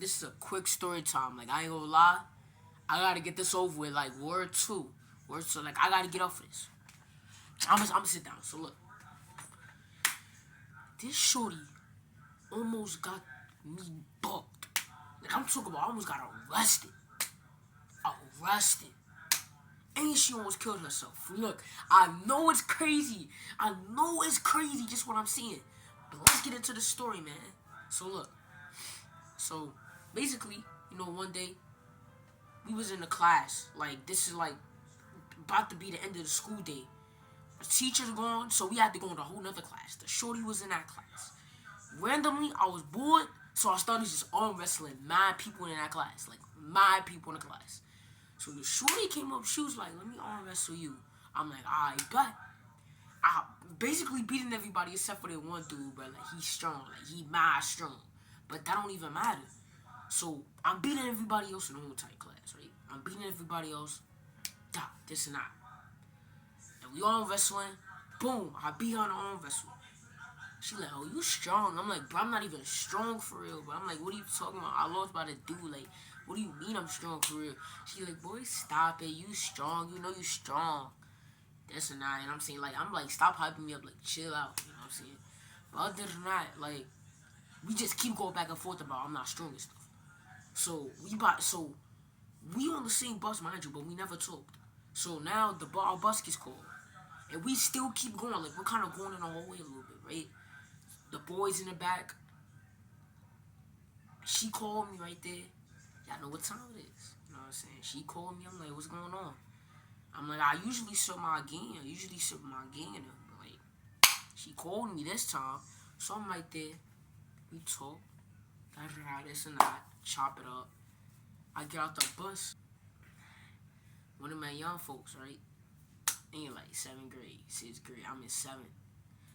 this is a quick story time. Like, I ain't gonna lie. I gotta get this over with. Like, word two. Word two. Like, I gotta get off of this. I'm gonna sit down. So, look. This shorty almost got me bucked. Like, I'm talking about, I almost got arrested. Arrested. And she almost killed herself. Look, I know it's crazy. I know it's crazy just what I'm seeing. But let's get into the story, man. So, look. So, basically, one day, we was in the class. Like, this is like about to be the end of the school day. The teacher's gone, so we had to go into a whole nother class. The shorty was in that class. Randomly, I was bored, so I started just arm wrestling mad people in that class. Like, mad people in the class. So the shorty came up, she was like, let me arm wrestle you. I'm like, alright, bet. I basically beating everybody except for that one dude, but like, he's strong. Like, he mad strong. But that don't even matter. So I'm beating everybody else in the whole entire class, right? I'm beating everybody else. This and that. And we arm wrestling. Boom, I beat her on the arm wrestle. She like, oh, you strong. I'm like, bro, I'm not even strong for real, bro. I'm like, what are you talking about? I lost by the dude. Like, what do you mean I'm strong for real? She like, boy, stop it. You strong. You know you strong. This and that. And I'm saying, like, stop hyping me up. Like, chill out. You know what I'm saying? But other than that, like, we just keep going back and forth about I'm not strong and stuff. So we on the same bus, mind you, but we never talked. So now our bus gets called. And we still keep going. Like, we're kind of going in the hallway a little bit, right? The boys in the back. She called me right there. Y'all know what time it is. You know what I'm saying? She called me. I'm like, what's going on? I'm like, I usually sit my gang. But like, she called me this time. So I'm right there. We talk. This and that. Chop it up. I get out the bus. One of my young folks, right? In like 7th grade, 6th grade. I'm in 7th.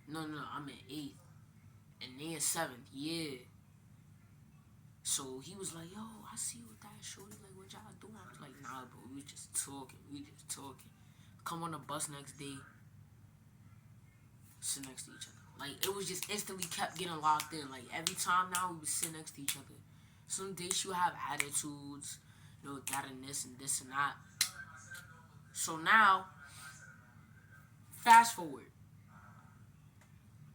No, I'm in 8th. And they in 7th, yeah. So he was like, yo, I see you with that shorty. Like, what y'all doing? I was like, nah, bro, we just talking. Come on the bus next day. Sit next to each other. Like, it was just instantly kept getting locked in. Like, every time now we would sit next to each other. Some days she would have attitudes, that and this and this and that. So now, fast forward.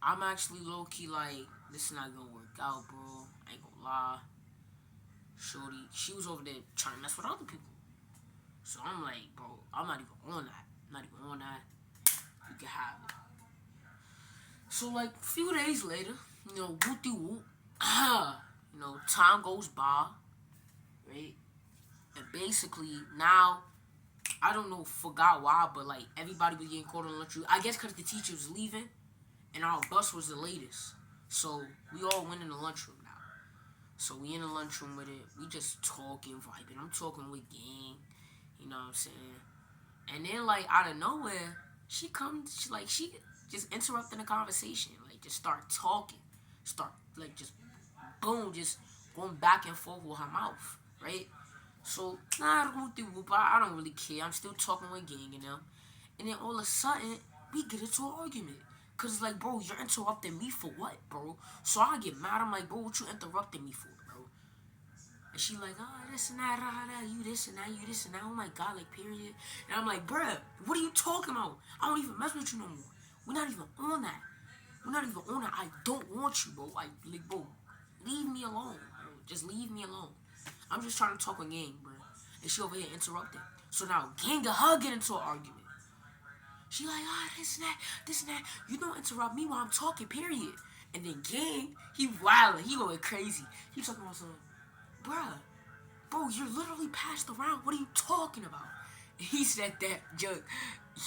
I'm actually low-key like, this is not gonna work out, bro. I ain't gonna lie. Shorty, she was over there trying to mess with other people. So I'm like, bro, I'm not even on that. You can have it. So like, a few days later, whoop-de-whoop. Time goes by, right? And basically, now, I don't know, forgot why, but like, everybody was getting called on lunchroom. I guess because the teacher was leaving, and our bus was the latest. So, we all went in the lunchroom now. So, we in the lunchroom with it. We just talking, vibing. I'm talking with gang. You know what I'm saying? And then, like, out of nowhere, she just interrupting the conversation. Like, just start talking. Just, boom, just going back and forth with her mouth, right? So, I don't really care. I'm still talking with gang and them. And then all of a sudden, we get into an argument. Cause it's like, bro, you're interrupting me for what, bro? So I get mad. I'm like, bro, what you interrupting me for, bro? And she like, this and that, you this and that, you this and that. Oh my God, like, period. And I'm like, bruh, what are you talking about? I don't even mess with you no more. We're not even on that. I don't want you, bro. Bro, leave me alone, bro. Just leave me alone. I'm just trying to talk with gang, bro. And she over here interrupting. So now, gang and her get into an argument. She like, this and that. You don't interrupt me while I'm talking, period. And then gang, he wildin', he going crazy. He talking about something, bro, you're literally passed around. What are you talking about? And he said that joke.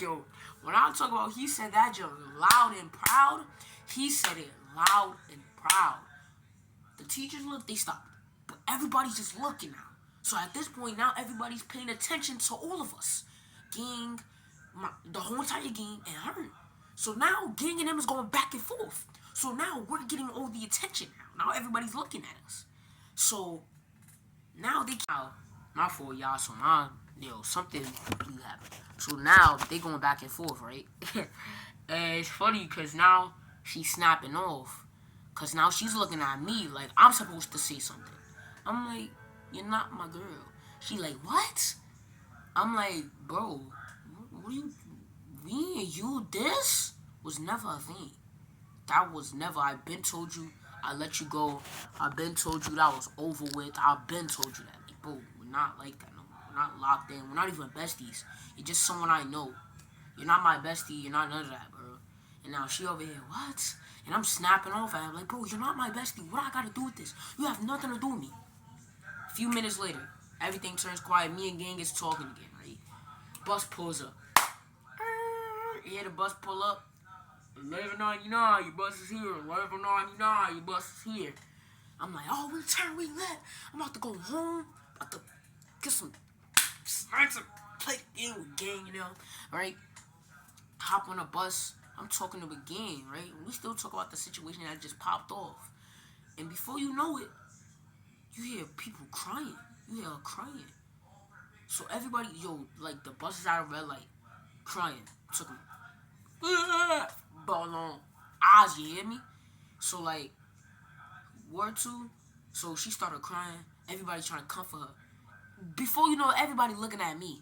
Yo, when I talk about he said that joke loud and proud, he said it loud and proud. The teachers look, they stopped. But everybody's just looking now. So at this point now, everybody's paying attention to all of us. Gang, the whole entire gang, and her. So now, gang and them is going back and forth. So now, we're getting all the attention now. Now everybody's looking at us. So, now my fault, y'all, so something completely happened. So now, they going back and forth, right? And it's funny, because now, she's snapping off. Because now she's looking at me like I'm supposed to say something. I'm like, you're not my girl. She like, what? I'm like, bro, what do you, me and you, this was never a thing. That was never, I've been told you, I let you go. I've been told you that was over with. I've been told you that. Like, bro, we're not like that no more. We're not locked in. We're not even besties. You're just someone I know. You're not my bestie. You're not none of that, bro. And now she over here, what? And I'm snapping off at her. Like, bro, you're not my bestie. What I gotta do with this? You have nothing to do with me. A few minutes later, everything turns quiet. Me and gang is talking again, right? Bus pulls up. You hear the bus pull up? 1199, your bus is here. 1199, your bus is here. I'm like, oh, we turn, we lit. I'm about to go home. About to get some snacks and play in with gang, you know, right? Hop on a bus. I'm talking to a gang, right? We still talk about the situation that just popped off. And before you know it, you hear people crying. You hear her crying. So everybody, yo, like the bus is out of red light, crying. Took me. Ball on eyes, you hear me? So like, word two. So she started crying. Everybody trying to comfort her. Before you know it, everybody looking at me.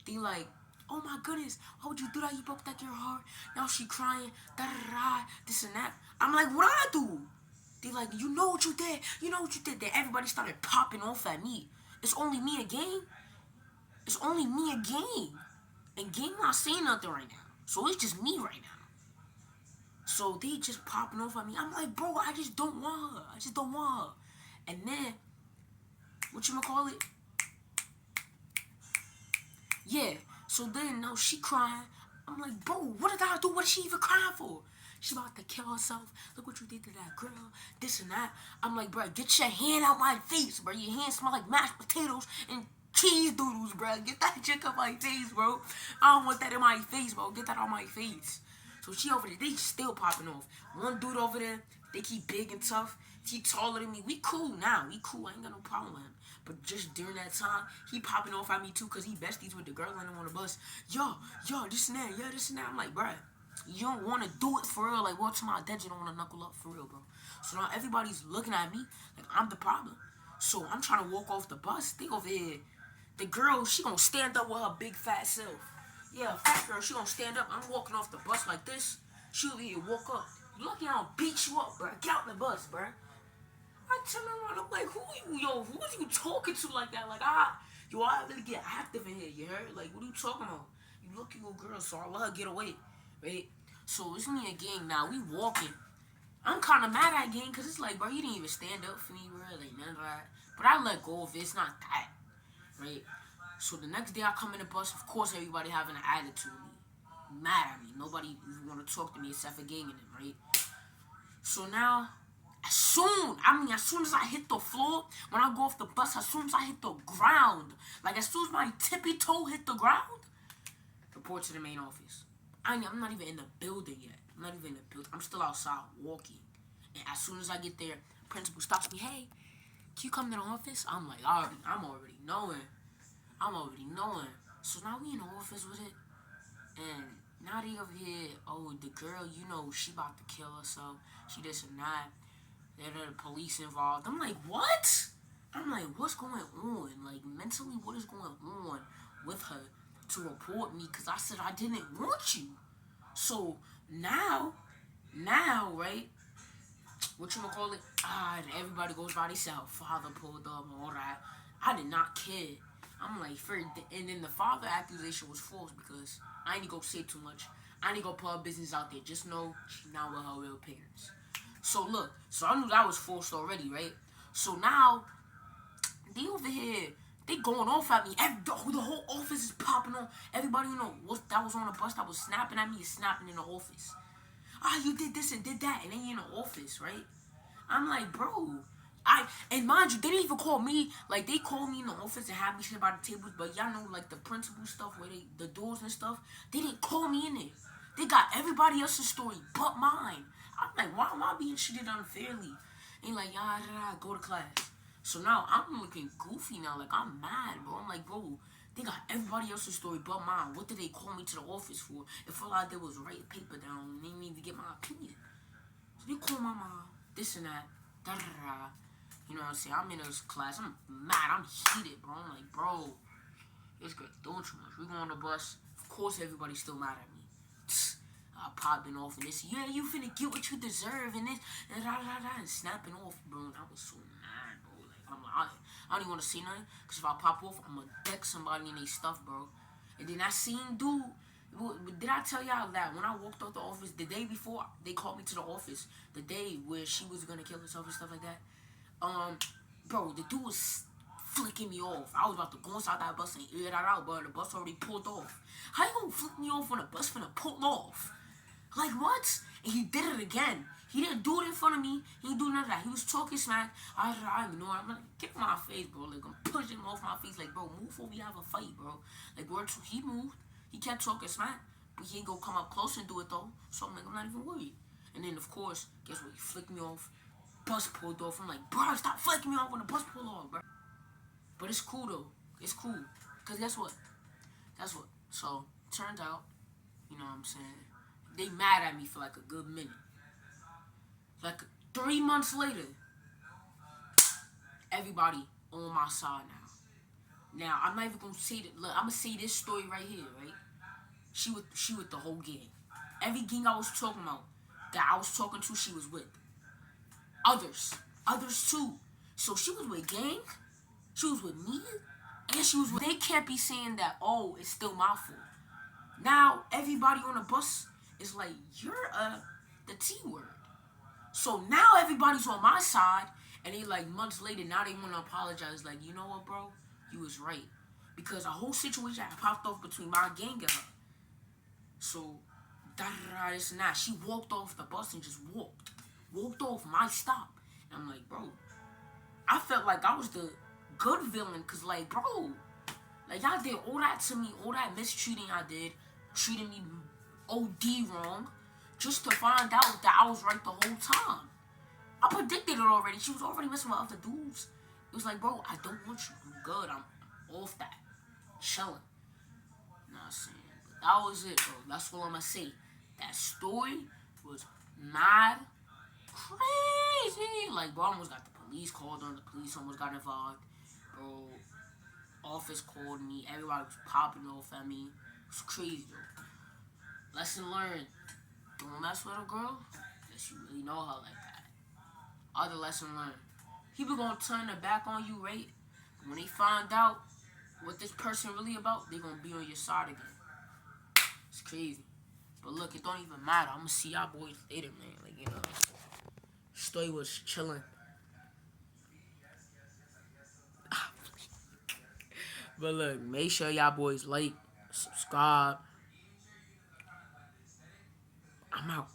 They like, oh my goodness, why would you do that? You broke that girl heart. Now she crying, da da da, this and that. I'm like, what I do? They like, you know what you did. You know what you did. Then everybody started popping off at me. It's only me and gang. It's only me and gang. And gang not saying nothing right now. So it's just me right now. So they just popping off at me. I'm like, bro, I just don't want her. I just don't want her. And then, whatchamacallit? Yeah. So then now she crying. I'm like, bro, what did I do? What is she even crying for? She about to kill herself. Look what you did to that girl. This and that. I'm like, bro, get your hand out my face, bro. Your hand smell like mashed potatoes and cheese doodles, bro. Get that chick out my face, bro. I don't want that in my face, bro. Get that out my face. So she over there, they still popping off. One dude over there, they keep big and tough. He taller than me. We cool now. We cool. I ain't got no problem with him. But just during that time, he popping off at me too because he besties with the girl and him on the bus. Yo, this and that. Yeah, this and that. I'm like, bruh, you don't want to do it for real. Like, what's my dead? You don't want to knuckle up for real, bro. So now everybody's looking at me like I'm the problem. So I'm trying to walk off the bus. They over here. The girl, she gonna stand up with her big fat self. Yeah, fat girl, she gonna stand up. I'm walking off the bus like this. She over here walk up. You lucky I don't beat you up, bro. Get out the bus, bro. I turn around, I'm like, who are you talking to like that? Like, yo, I really get active in here, you heard? Like, what are you talking about? You lucky little girl, so I let her get away, right? So it's me and gang now, we walking. I'm kind of mad at gang, because it's like, bro, you didn't even stand up for me, bro, like, none of that. But I let go of it, it's not that, right? So the next day I come in the bus, of course everybody having an attitude with me. Mad at me. Nobody even want to talk to me except for gang and them, right? So now, as soon as I hit the floor, when I go off the bus, as soon as I hit the ground, like as soon as my tippy toe hit the ground, report to the main office. I'm not even in the building yet. I'm not even in the building. I'm still outside walking. And as soon as I get there, principal stops me. Hey, can you come to the office? I'm like, I'm already knowing. So now we in the office with it. And now they over here, oh, the girl, you know, she about to kill herself. She this and that. There the police involved. I'm like, what? I'm like, what's going on? Like, mentally, what is going on with her to report me? Because I said I didn't want you. So now, right? Whatchamacallit? And everybody goes by themselves. Father pulled up and all that. I did not care. I'm like, and then the father accusation was false because I ain't gonna say too much. I ain't gonna put her business out there. Just know she's not with her real parents. So look, so I knew that was false already, right? So now, they over here, they going off at me. The whole office is popping on. Everybody, that was on the bus that was snapping at me is snapping in the office. You did this and did that, and then you in the office, right? I'm like, bro, and mind you, they didn't even call me. Like, they called me in the office and had me sit by the tables, but y'all know, like, the principal stuff, where the doors and stuff, they didn't call me in there. They got everybody else's story but mine. I'm like, why am I being treated unfairly? And like, go to class. So now I'm looking goofy now, like, I'm mad, bro. I'm like, bro, they got everybody else's story but mine. What did they call me to the office for? If all I did was write paper down and they need to get my opinion. So they call my mom, this and that, da da da. You know what I'm saying? I'm in this class. I'm mad. I'm heated, bro. I'm like, bro, this girl's doing too much. We go on the bus. Of course, everybody's still mad at me. I popping off and this. Yeah, you finna get what you deserve and this and and snapping off, bro. And I was so mad, bro. Like I don't even want to say nothing because if I pop off, I'm gonna deck somebody in their stuff, bro. And then I seen dude. Did I tell y'all that when I walked out the office the day before they called me to the office, the day where she was gonna kill herself and stuff like that? Bro, the dude was flicking me off. I was about to go inside that bus and air that out, but the bus already pulled off. How you gonna flick me off when the bus finna pull off? Like what? And he did it again. He didn't do it in front of me. He didn't do none of that. He was talking smack. I ignore him. I'm like, get my face, bro. Like I'm pushing him off my face. Like, bro, move before we have a fight, bro. Like he moved. He kept talking smack, but he ain't gonna come up close and do it though. So I'm like, I'm not even worried. And then of course, guess what? He flicked me off. Bus pulled off. I'm like, bro, stop flicking me off when the bus pulled off, bro. But it's cool though. It's cool. Cause guess what? Guess what? So turns out, you know what I'm saying? They mad at me for like a good minute. Like 3 months later, everybody on my side now. Now I'm not even gonna say that. Look, I'm gonna say this story right here, right? She with the whole gang. Every gang I was talking about, that I was talking to, she was with. Others too. So she was with gang. She was with me, and she was with. They can't be saying that. Oh, it's still my fault. Now everybody on the bus is like, you're the T word. So now everybody's on my side, and they like months later now they want to apologize. Like, you know what, bro? You was right because a whole situation had popped off between my gang and her. So this and that. She walked off the bus and just walked off my stop. And I'm like, bro, I felt like I was the good villain because like, bro, like y'all did all that to me, all that mistreating I did, treating me OD wrong, just to find out that I was right the whole time. I predicted it already. She was already messing with other dudes. It was like, bro, I don't want you. I'm good. I'm off that. Chilling. You know what I'm saying? But that was it, bro. That's all I'm going to say. That story was mad crazy. Like, bro, I almost got the police called on. The police almost got involved. Bro, office called me. Everybody was popping off at me. It was crazy, though. Lesson learned. Don't mess with a girl unless you really know her like that. Other lesson learned. People gonna turn their back on you, right? When they find out what this person really about, they gonna be on your side again. It's crazy. But look, it don't even matter. I'm gonna see y'all boys later, man. Like, you know, story was chilling. But look, make sure y'all boys like, subscribe. I'm out.